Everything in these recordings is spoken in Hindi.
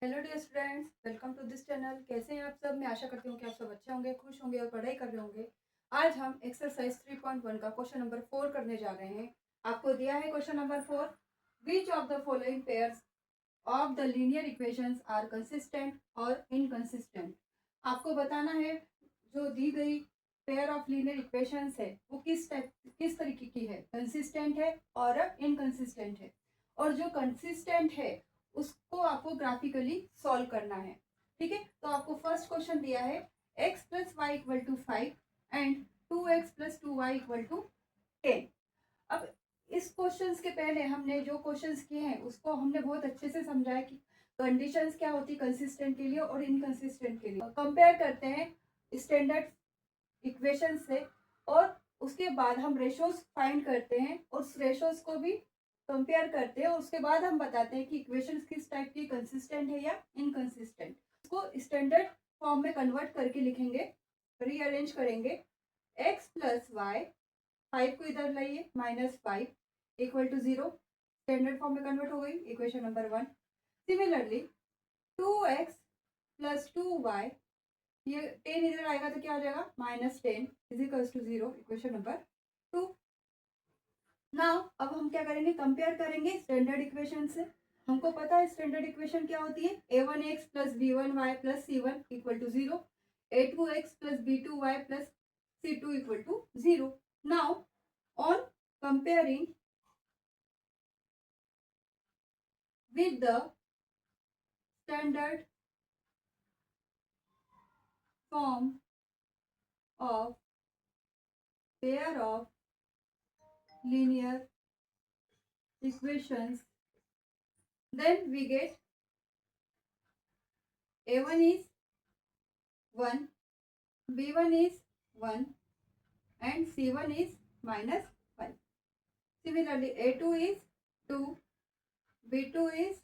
Hello dear students, welcome to this channel. कैसे हैं आप सब? मैं आशा करती हूँ कि आप सब अच्छे होंगे, खुश होंगे और पढ़ाई कर रहे होंगे। आज हम एक्सरसाइज 3.1 का क्वेश्चन नंबर 4 करने जा रहे हैं। आपको दिया है question number 4, which of the following pairs of the linear equations are consistent और इनकंसिस्टेंट। आपको बताना है जो दी गई पेयर ऑफ लीनियर इक्वेशंस है वो किस तरीके की है, कंसिस्टेंट है और इनकंसिस्टेंट है। और जो कंसिस्टेंट है उसको आपको ग्राफिकली सॉल्व करना है। ठीक है, तो आपको फर्स्ट क्वेश्चन दिया है x plus Y equal to 5 and 2x plus 2y equal to 10। अब इस क्वेश्चंस के पहले हमने जो क्वेश्चंस किए हैं उसको हमने बहुत अच्छे से समझा है कि कंडीशंस क्या होती है कंसिस्टेंट के लिए और इनकंसिस्टेंट के लिए। कंपेयर करते हैं स्टैंडर्ड इक्वेशन से और उसके बाद हम रेशोज फाइंड करते हैं और उस रेशोज को भी कंपेयर करते हैं और उसके बाद हम बताते हैं कि इक्वेशन किस टाइप की कंसिस्टेंट है या इनकंसिस्टेंट। उसको स्टैंडर्ड फॉर्म में कन्वर्ट करके लिखेंगे, रीअरेंज करेंगे। x प्लस वाई, 5 को इधर लाइए, -5 इक्वल टू 0, स्टैंडर्ड फॉर्म में कन्वर्ट हो गई equation number 1। Similarly 2x plus 2y, ये 10 इधर आएगा तो क्या हो जाएगा, -10 is equals to 0, equation number 2। Now अब हम क्या करेंगे, कंपेयर करेंगे स्टैंडर्ड इक्वेशन से। हमको पता है स्टैंडर्ड इक्वेशन क्या होती है, a1x plus b1y plus c1 equal to 0, a2x plus b2y plus c2 equal to 0। Now on comparing with the standard form of pair of linear equations, then we get a1 is 1, b1 is 1 and c1 is -5. Similarly a2 is 2, b2 is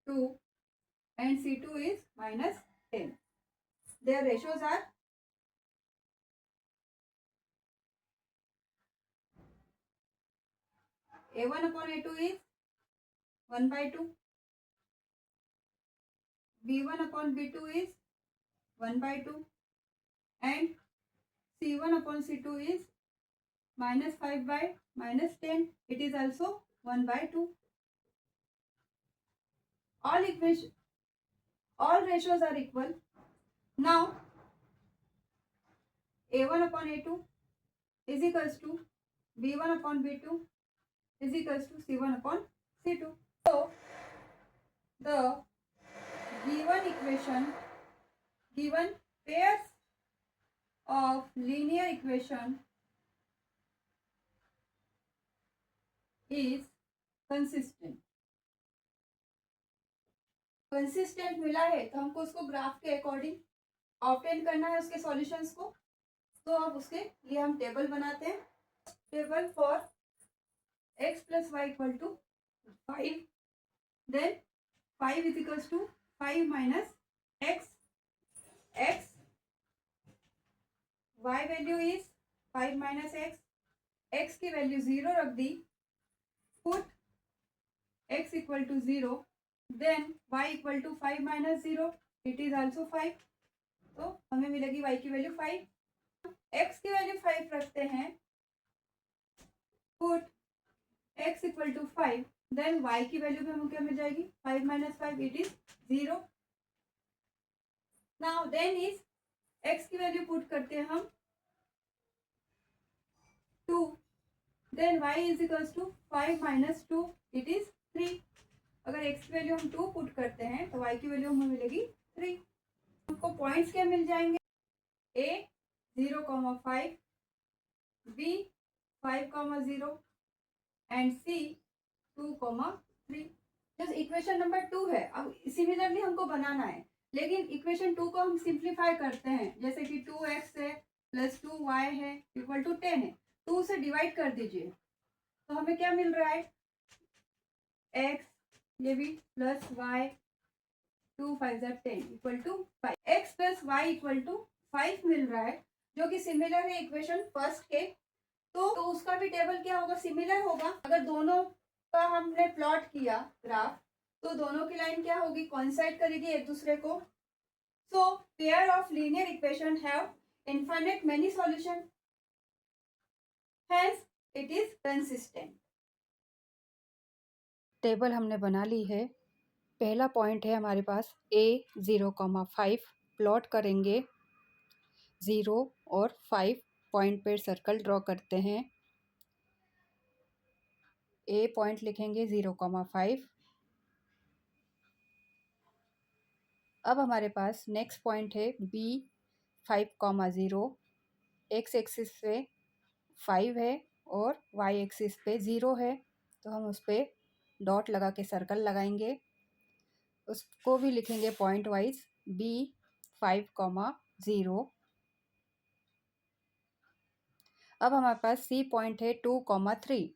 2 and c2 is -10. Their ratios are a1 upon a2 is 1/2, b1 upon b2 is 1/2 and c1 upon c2 is -5 by -10, it is also 1/2. All ratios are equal. Now a1 upon a2 is equals to b1 upon b2 is equals to c1 upon c2. So the given pairs of linear equation is consistent. Consistent मिला है तो हमको उसको ग्राफ के अकॉर्डिंग ऑब्टेन करना है उसके सॉल्यूशंस को। तो अब उसके लिए हम टेबल बनाते हैं। Table for x plus Y equal to 5, then 5 is equals to 5 minus x, x y value is 5 minus x, x की वैल्यू 0 रख दी, put x equal to 0, then y equal to 5 minus 0, it is also 5, तो हमें मिलेगी y की वैल्यू 5, x की वैल्यू 5 रखते हैं, put x equal to 5, then y की वैल्यू भी हमें क्या मिल जाएगी, 5 minus 5, it is 0। Now then is x की वैल्यू पुट करते हैं हम 2, then y is equals to 5 minus 2, it is 3। अगर x की वैल्यू हम 2 पुट करते हैं तो y की वैल्यू हमें मिलेगी 3। हमको पॉइंट्स क्या मिल जाएंगे, a 0,5, b 5,0 एंड c 2,3। जैसे इक्वेशन नंबर 2 है, अब सिमिलरली हमको बनाना है, लेकिन इक्वेशन 2 को हम सिंप्लीफाई करते हैं। जैसे कि 2x है प्लस 2y है इक्वल टू 10 है, 2 से डिवाइड कर दीजिए तो हमें क्या मिल रहा है, x, ये भी plus y, 2 5 10 equal to 5, x plus Y equal to 5 मिल रहा है, जो कि सिमिलर है इक्वेशन फर्स्ट के। तो उसका भी टेबल क्या होगा, सिमिलर होगा। अगर दोनों का हमने प्लॉट किया ग्राफ तो दोनों की लाइन क्या होगी, कोइंसाइड करेगी एक दूसरे को. So pair of linear equation have infinite many solution, hence it is consistent. Table हमने बना ली है. पहला पॉइंट है हमारे पास a0,5. प्लॉट करेंगे 0 और 5 पॉइंट पे सर्कल ड्रॉ करते हैं. ए पॉइंट लिखेंगे 0,5. अब हमारे पास नेक्स्ट पॉइंट है बी 5,0. एक्स एक्सिस पे 5 है और वाई एक्सिस पे 0 है, तो हम उस पर डॉट लगा के सर्कल लगाएंगे. उसको भी लिखेंगे पॉइंट वाइज बी 5,0. अब हमारे पास सी पॉइंट है 2,3.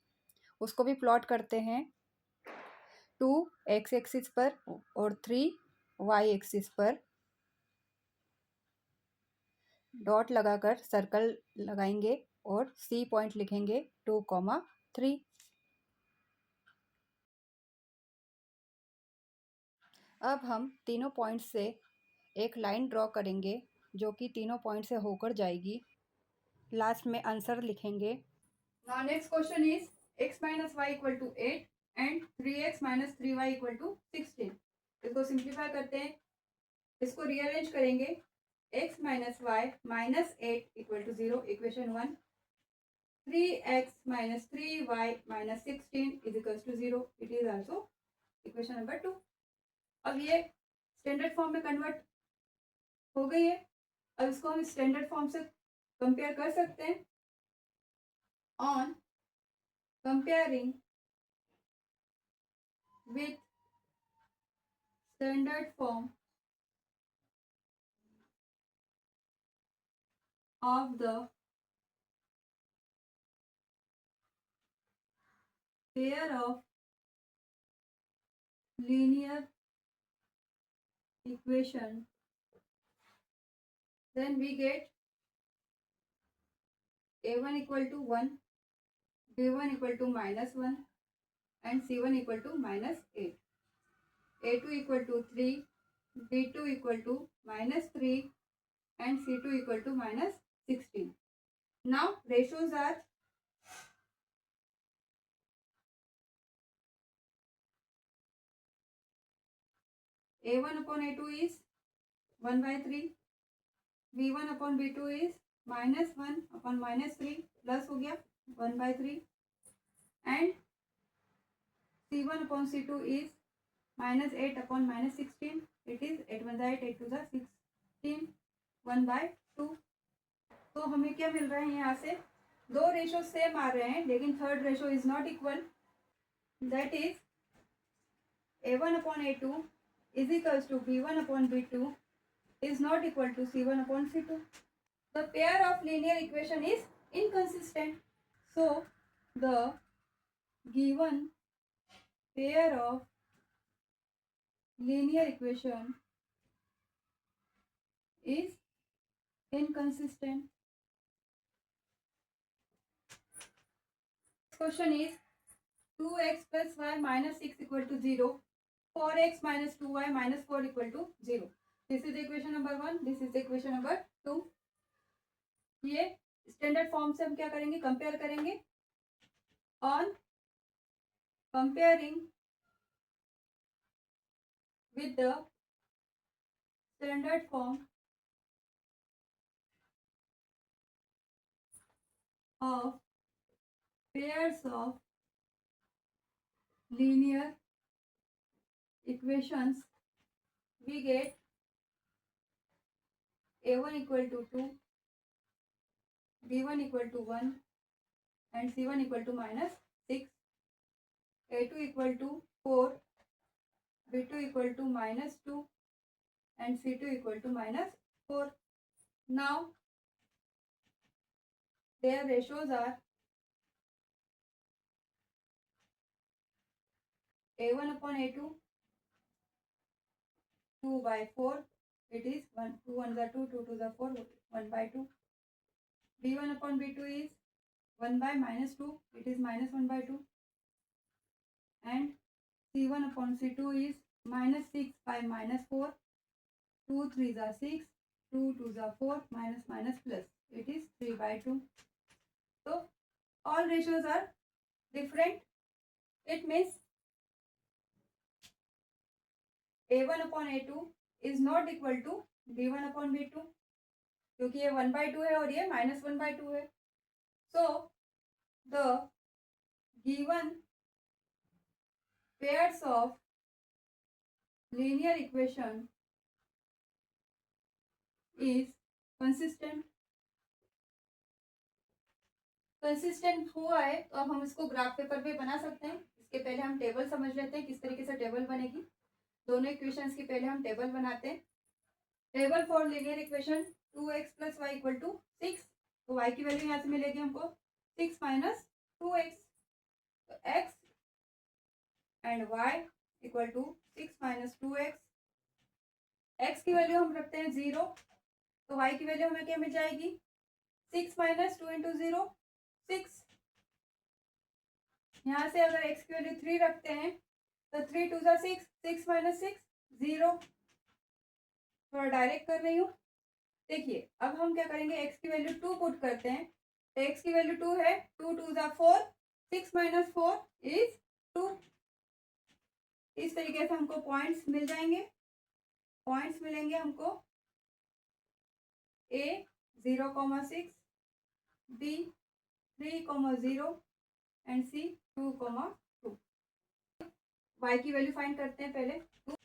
उसको भी प्लॉट करते हैं. 2 एक्स एक्सिस पर और 3 वाई एक्सिस पर. डॉट लगाकर सर्कल लगाएंगे और सी पॉइंट लिखेंगे 2,3. अब हम तीनों पॉइंट से एक लाइन ड्रॉ करेंगे जो कि तीनों पॉइंट से होकर जाएगी. लास्ट में आंसर लिखेंगे. Now next question is x minus y equal to 8 and 3x minus 3y equal to 16. इसको सिंप्लीफाई करते हैं, इसको रीअरेंज करेंगे. x minus y minus 8 equal to 0, equation 1. 3x minus 3y minus 16 is equal to 0, it is also equation number 2. अब ये स्टैंडर्ड फॉर्म में कन्वर्ट हो गई है. अब इसको हम स्टैंडर्ड फॉर्म से कंपेयर कर सकते हैं. On comparing with standard form of the pair of linear equation, then we get a1 equal to 1, b1 equal to minus 1 and c1 equal to minus 8, a2 equal to 3, b2 equal to minus 3 and c2 equal to minus 16. Now ratios are a1 upon a2 is 1 by 3, b1 upon b2 is minus 1 upon minus 3 plus हो गया 1 by 3 and c1 upon c2 is minus 8 upon minus 16. It is 8 1 8, 8 2 16, 1 by 2. तो हमें क्या मिल रहा है यहाँ से, दो रेशो सेम आ रहे हैं लेकिन third ratio is not equal. That is a1 upon a2 is equals to b1 upon b2 is not equal to c1 upon c2. The pair of linear equation is inconsistent. So the given pair of linear equation is inconsistent. Question is 2x plus y minus 6 equal to 0, 4x minus 2y minus 4 equal to 0. This is equation number 1, this is equation number 2. ये स्टैंडर्ड फॉर्म से हम क्या करेंगे, कंपेयर करेंगे. On comparing with the standard form of pairs of linear equations, we get a1 equal to 2, b1 equal to 1 and c1 equal to minus 6, a2 equal to 4, b2 equal to minus 2 and c2 equal to minus 4. Now their ratios are a1 upon a2 2 by 4, it is 1 2 1 are 2 2 2 are 4, 1 by 2. b1 upon b2 is 1 by minus 2, it is minus 1 by 2 and C1/C2 is -6/-4. 2 3s are 6, 2 2s are 4, minus plus. It is 3/2. So all ratios are different. It means A1/A2 is not equal to B1/B2, क्योंकि ये 1/2 है और ये -1/2 है. So the given pairs of linear equation is consistent. Consistent हुआ है तो अब हम इसको ग्राफ पेपर पे बना सकते हैं. इसके पहले हम टेबल समझ लेते हैं किस तरीके से टेबल बनेगी. दोनों इक्वेशंस की पहले हम टेबल बनाते हैं. Table for linear equation 2x + y = 6. तो y की वैल्यू यहाँ से मिलेगी हमको 6 - 2x. तो x and y = 6 - 2x. x की वैल्यू हम रखते हैं 0. तो y की वैल्यू हमें क्या मिल जाएगी 6 - 2 × 0 6. यहाँ से अगर x की वैल्यू 3 रखते हैं तो 3 2 6, 6 - 6 0. थोड़ा डायरेक्ट कर रही हूँ. देखिए अब हम क्या करेंगे x की वैल्यू 2 पुट करते हैं. तो x की वैल्यू 2 है. 2 2 4, 6 - 4 is 2. इस तरीके से हमको पॉइंट्स मिल जाएंगे. पॉइंट्स मिलेंगे हमको a 0,6, b 3,0 and c 2,2. y की वैल्यू फाइंड करते हैं पहले.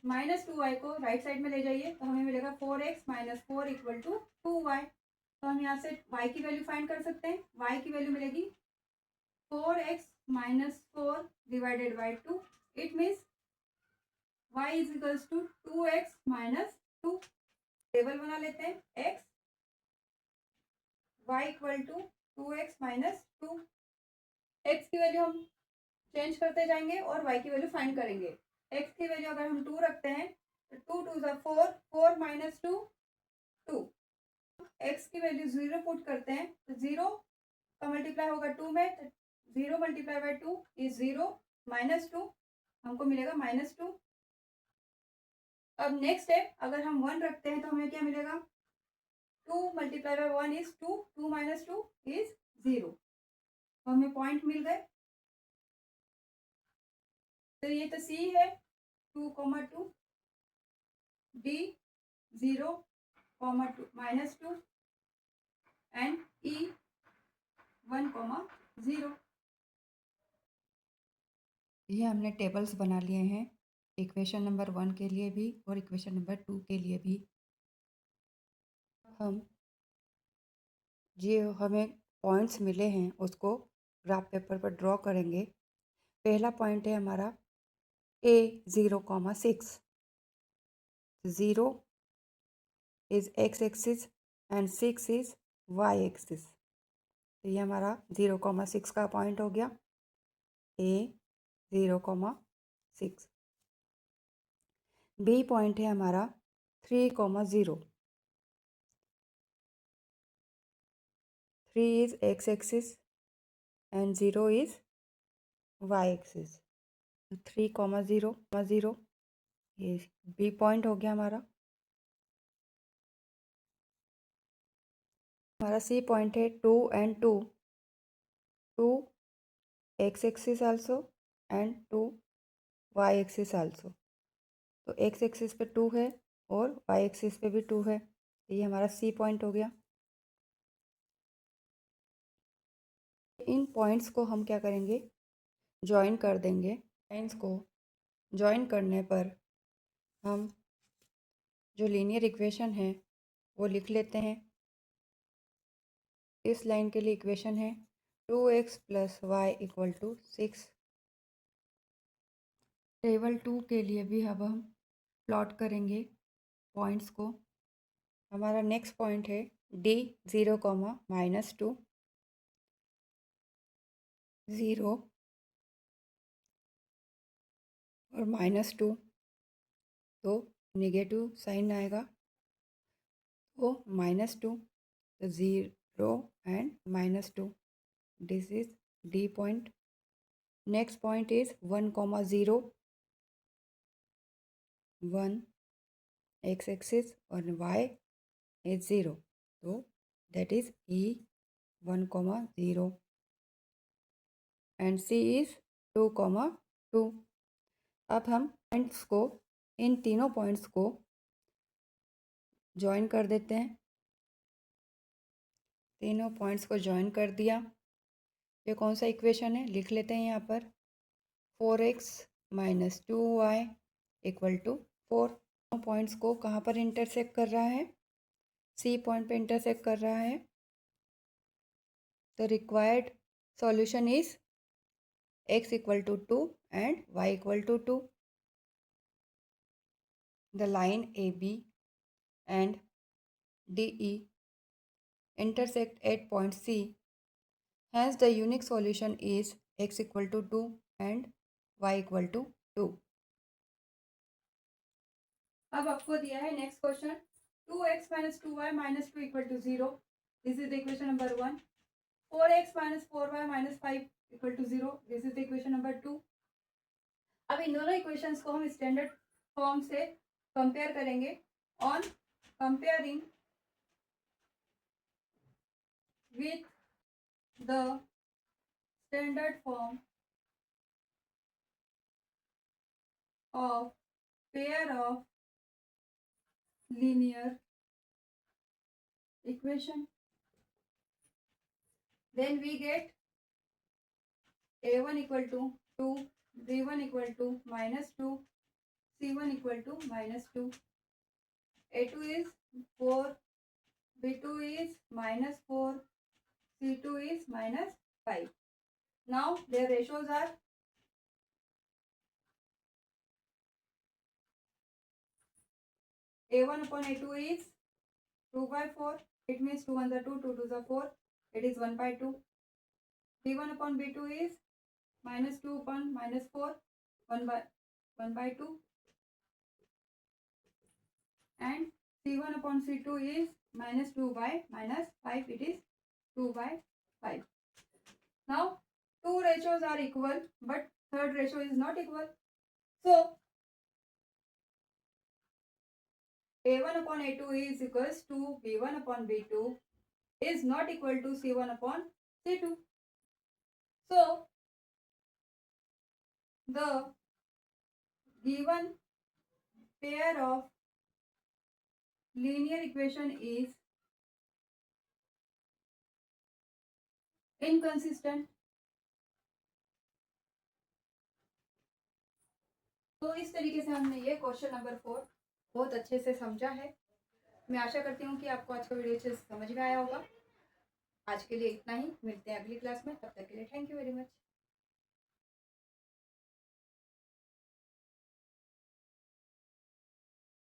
-2y को राइट साइड में ले जाइए तो हमें मिलेगा 4x - 4 = 2y. तो हम यहाँ से y की वैल्यू फाइंड कर सकते हैं. y की वैल्यू मिलेगी 4x - 4 / 2. It means y = 2x - 2. Table बना लेते हैं. x y = 2x - 2. x की वैल्यू हम चेंज करते जाएंगे और y की वैल्यू फाइंड करेंगे. x की वैल्यू अगर हम 2 रखते हैं तो 2 2 4, 4 - 2 2. x की वैल्यू 0 पुट करते हैं तो 0 का मल्टीप्लाई होगा 2 में. तो 0 × 2 इज 0. -2 हमको मिलेगा -2. अब नेक्स्ट है अगर हम 1 रखते हैं तो हमें क्या मिलेगा 2 × 1 इज 2. 2 - 2 इज 0. तो हमें पॉइंट मिल गए. तो ये तो c है 2,2, d 0,2 -2 एंड e 1,0. ये हमने टेबल्स बना लिए हैं इक्वेशन नंबर 1 के लिए भी और इक्वेशन नंबर 2 के लिए भी. हम जो हमें पॉइंट्स मिले हैं उसको ग्राफ पेपर पर ड्रॉ करेंगे. पहला पॉइंट है हमारा a 0,6. 0 is x axis and 6 is y axis. तो ये हमारा 0,6 का पॉइंट हो गया. a 0,6. b पॉइंट है हमारा 3,0. 3 is x axis and 0 is y axis. 3,0,0 ये b पॉइंट हो गया हमारा. हमारा c पॉइंट है 2 and 2. 2 x axis also and 2 y axis also. तो x एक्सिस पे 2 है और y एक्सिस पे भी 2 है. ये हमारा c पॉइंट हो गया. इन पॉइंट्स को हम क्या करेंगे ज्वाइन कर देंगे. लाइन्स को ज्वाइन करने पर हम जो लीनियर इक्वेशन है वो लिख लेते हैं. इस लाइन के लिए इक्वेशन है 2x + y = 6. टेबल 2 के लिए भी अब हम प्लॉट करेंगे पॉइंट्स को. हमारा नेक्स्ट पॉइंट है d 0, -2 0 और -2. तो नेगेटिव साइन आएगा तो -2. तो 0 and -2. This is d point. Next point is 1,0. 1 x axis और y इज 0, तो that is E1, 0 and C is 2, 2। अब हम पॉइंट्स को, इन तीनों पॉइंट्स को ज्वाइन कर देते हैं। तीनों पॉइंट्स को ज्वाइन कर दिया। ये कौन सा इक्वेशन है, लिख लेते हैं यहाँ पर। 4x minus 2y equal to 4। Points को कहाँ पर इंटरसेक्ट कर रहा है, C पॉइंट पे इंटरसेक्ट कर रहा है। The required solution is x equal to 2 and y equal to 2। The line AB and DE intersect at point C. Hence, the unique solution is x equal to 2 and y equal to 2. अब आपको दिया है next question, 2x minus 2y minus 2 equal to 0. This is the equation number 1. 4x minus 4y minus 5 equal to 0. This is the equation number 2. अब इन दोनों इक्वेशंस को हम स्टैंडर्ड फॉर्म से कंपेयर करेंगे। On comparing with the standard form of pair of linear equation, then we get a1 equal to 2, b1 equal to minus 2, c1 equal to minus 2, a2 is 4, b2 is minus 4, c2 is minus 5. Now their ratios are a1 upon a2 is 2 by 4. It means 2 1 are 2, 2 2 are 4. It is 1 by 2. b1 upon b2 is minus 2 upon minus 4, 1 by 2. And c1 upon c2 is minus 2 by minus 5. It is 2 by 5. Now, two ratios are equal, but third ratio is not equal. So, a1 upon a2 is equals to b1 upon b2 is not equal to c1 upon c2. So, the given pair of linear equation is inconsistent. तो इस तरीके से हमने ये क्वेश्चन नंबर 4 बहुत अच्छे से समझा है। मैं आशा करती हूँ कि आपको आज का वीडियो अच्छे से समझ में आया होगा। आज के लिए इतना ही, मिलते हैं अगली क्लास में, तब तक के लिए थैंक यू वेरी मच।